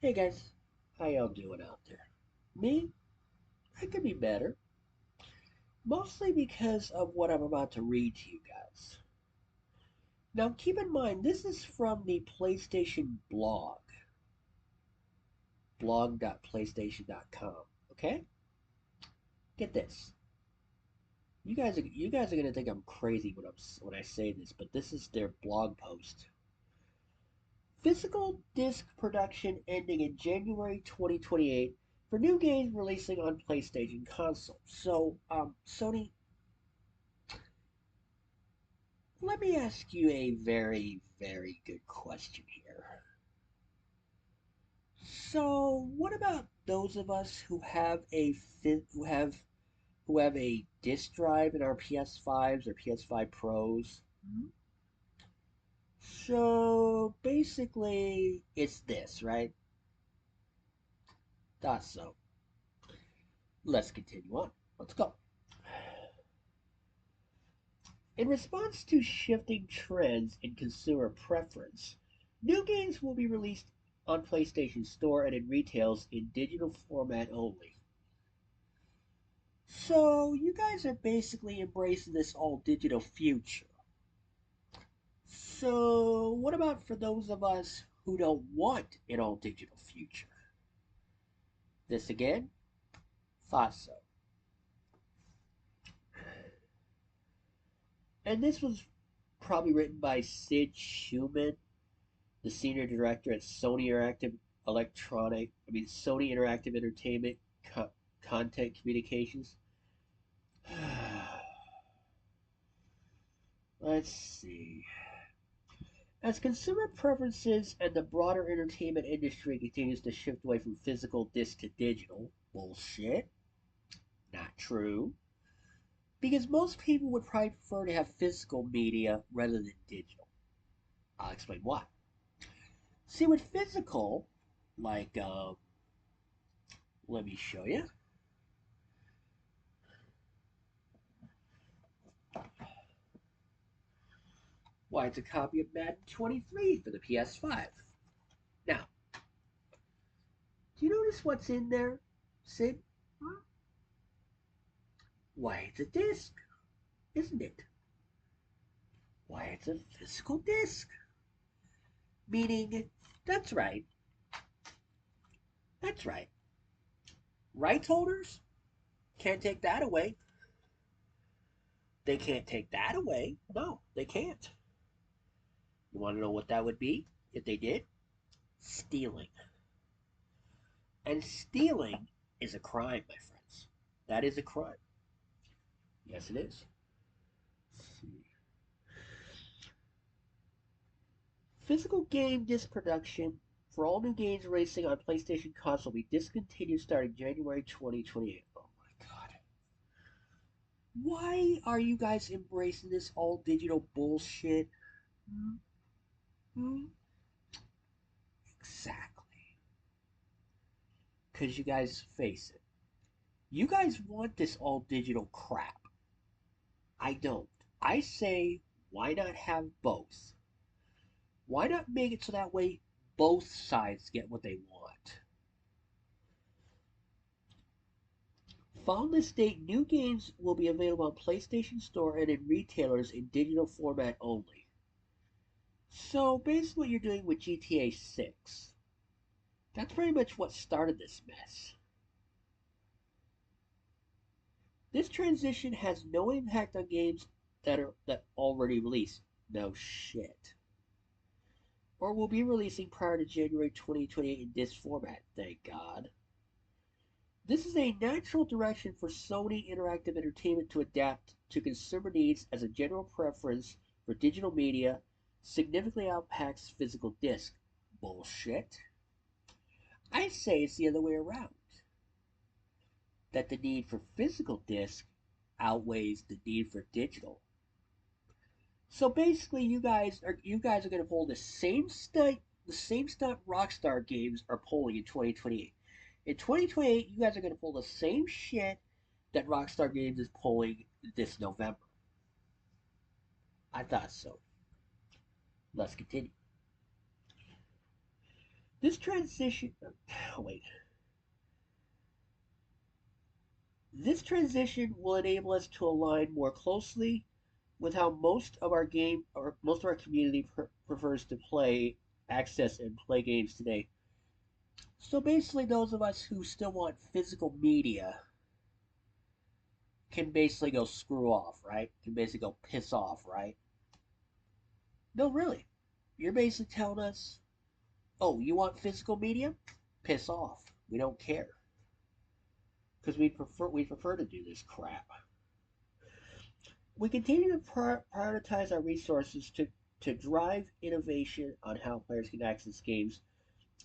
Hey guys, how y'all doing out there? Me? I could be better. Mostly because of what I'm about to read to you guys. Now keep in mind, this is from the PlayStation blog, blog.playstation.com. Okay? Get this. You guys are gonna think I'm crazy when I say this, but this is their blog post. Physical disc production ending in January 2028 for new games releasing on PlayStation console. So, Sony, let me ask you a very, very good question here. So, what about those of us who have a disk drive in our PS5s or PS5 Pros? So basically, it's this, right? Thought so. Let's continue on. Let's go. In response to shifting trends in consumer preference, new games will be released on PlayStation Store and in retails in digital format only. So, you guys are basically embracing this all digital future. So, what about for those of us who don't want an all digital future? This again? Thought so. And this was probably written by Sid Schumann, the senior director at Sony Interactive Entertainment Content Communications. Let's see. As consumer preferences and the broader entertainment industry continues to shift away from physical disc to digital, bullshit, not true. Because most people would probably prefer to have physical media rather than digital. I'll explain why. See, with physical, like, let me show you. Why, it's a copy of Madden 23 for the PS5. Now, do you notice what's in there, Sid? Huh? Why, it's a disc, isn't it? Why, it's a physical disc. Meaning, that's right, that's right. Rights holders can't take that away. They can't take that away. No, they can't. You want to know what that would be if they did? Stealing. And stealing is a crime, my friends. That is a crime. Yes, it is. Physical game disc production for all new games racing on PlayStation console will be discontinued starting January 2028. Oh my god. Why are you guys embracing this all digital bullshit? Hmm? Hmm? Exactly. Because you guys face it. You guys want this all digital crap. I don't. I say, why not have both? Why not make it so that way both sides get what they want? Following this date, new games will be available on PlayStation Store and in retailers in digital format only. So basically what you're doing with GTA 6. That's pretty much what started this mess. This transition has no impact on games that already released. No shit. Or will be releasing prior to January 2028 in disc format, thank God. This is a natural direction for Sony Interactive Entertainment to adapt to consumer needs as a general preference for digital media significantly outpacks physical disc. Bullshit. I say it's the other way around. That the need for physical disc outweighs the need for digital. So basically, you guys are going to pull the same stunt Rockstar games are pulling in 2028. In 2028, you guys are going to pull the same shit that Rockstar Games is pulling this November. I thought so. Let's continue. This transition, oh wait, this transition will enable us to align more closely with how most of our game or most of our community prefers to play, access, and play games today. So basically, those of us who still want physical media can basically go screw off, right? Can basically go piss off, right? No, really. You're basically telling us, oh, you want physical media? Piss off. We don't care because we prefer to do this crap. We continue to prioritize our resources to drive innovation on how players can access games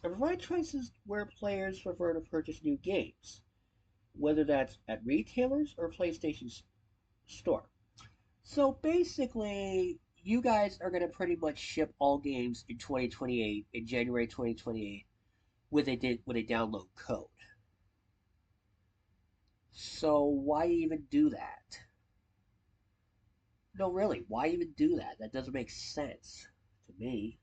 and provide choices where players prefer to purchase new games, whether that's at retailers or PlayStation's store. So basically, you guys are going to pretty much ship all games in 2028, in January 2028, with a download code. So why even do that? No, really, why even do that? That doesn't make sense to me.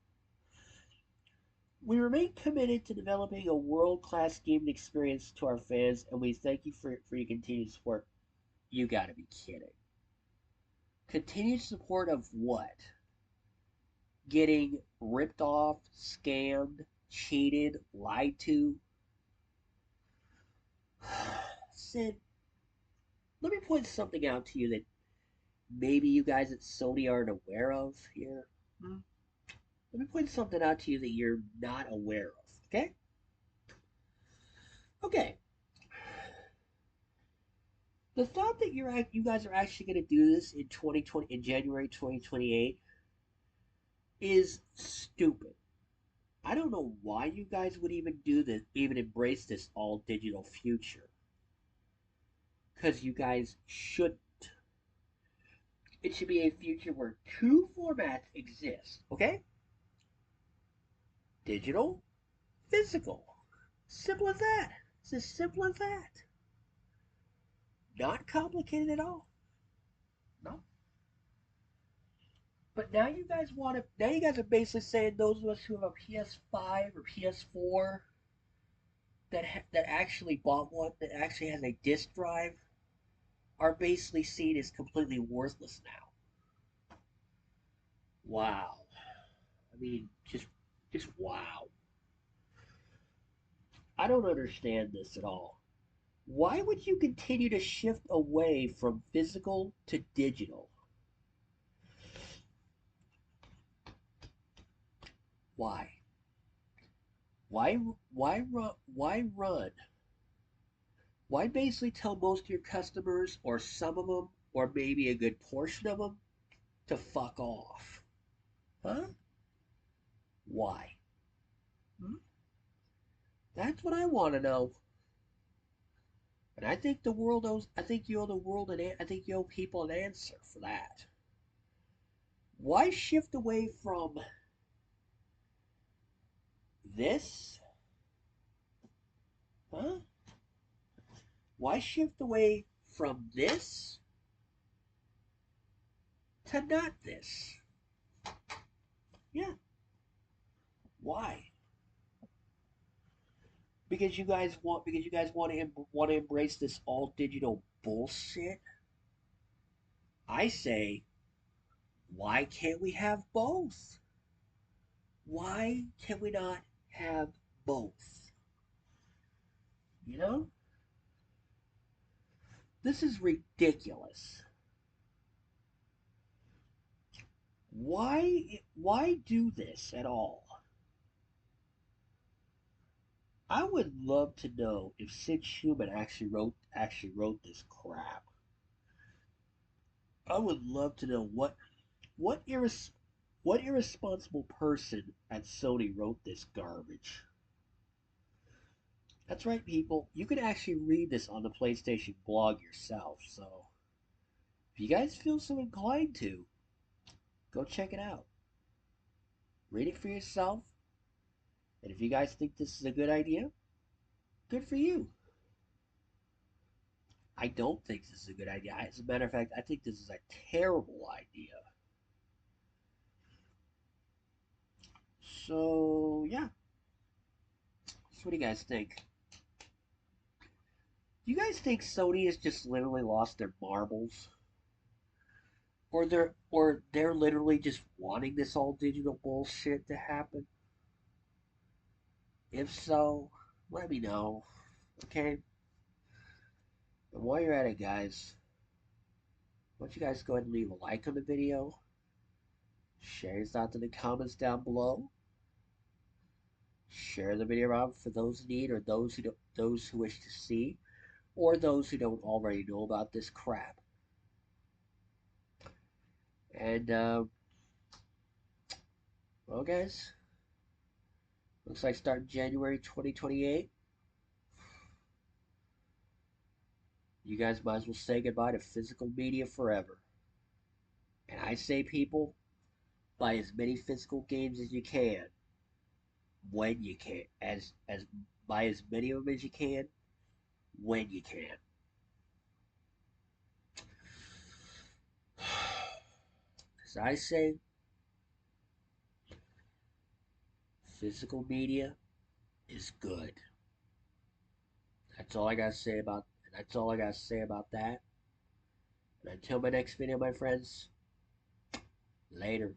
We remain committed to developing a world-class gaming experience to our fans, and we thank you for your continued support. You gotta be kidding. Continued support of what? Getting ripped off, scammed, cheated, lied to? Sid, let me point something out to you that maybe you guys at Sony aren't aware of here. Hmm? Let me point something out to you that you're not aware of, okay? Okay. The thought that you guys are actually going to do this in 2020 in January 2028 is stupid. I don't know why you guys would even do this, even embrace this all digital future. Because you guys shouldn't. It should be a future where two formats exist, okay? Digital, physical. Simple as that. It's as simple as that. Not complicated at all. No. But now you guys want to. Now you guys are basically saying those of us who have a PS5 or PS4 that actually bought one that actually has a disk drive are basically seen as completely worthless now. Wow. I mean, just wow. I don't understand this at all. Why would you continue to shift away from physical to digital? Why? Why run? Why basically tell most of your customers, or some of them, or maybe a good portion of them, to fuck off? Huh? Why? Hmm? That's what I want to know. And I think the world owes. I think you owe the world an. I think you owe people an answer for that. Why shift away from this? Huh? Why shift away from this to not this? Yeah. Why? Because you guys want to embrace this all digital bullshit. I say, why can't we have both? Why can we not have both? You know, this is ridiculous. Why do this at all? I would love to know if Sid Schumann actually wrote this crap. I would love to know what irres what irresponsible person at Sony wrote this garbage. That's right, people. You can actually read this on the PlayStation blog yourself. So if you guys feel so inclined to, go check it out. Read it for yourself. And if you guys think this is a good idea, good for you. I don't think this is a good idea. As a matter of fact, I think this is a terrible idea. So, yeah. What do you guys think? Do you guys think Sony has just literally lost their marbles? Or they're literally just wanting this all digital bullshit to happen? If so, let me know. Okay? And while you're at it, guys, why don't you guys go ahead and leave a like on the video? Share your thoughts in the comments down below. Share the video around for those in need, or those who wish to see, or those who don't already know about this crap. And well, guys, looks like starting January 2028, you guys might as well say goodbye to physical media forever. And I say, people, buy as many physical games as you can, when you can, as buy as many of them as you can, when you can. As I say, physical media is good. That's all I gotta say about. That's all I gotta say about that. And until my next video, my friends, later.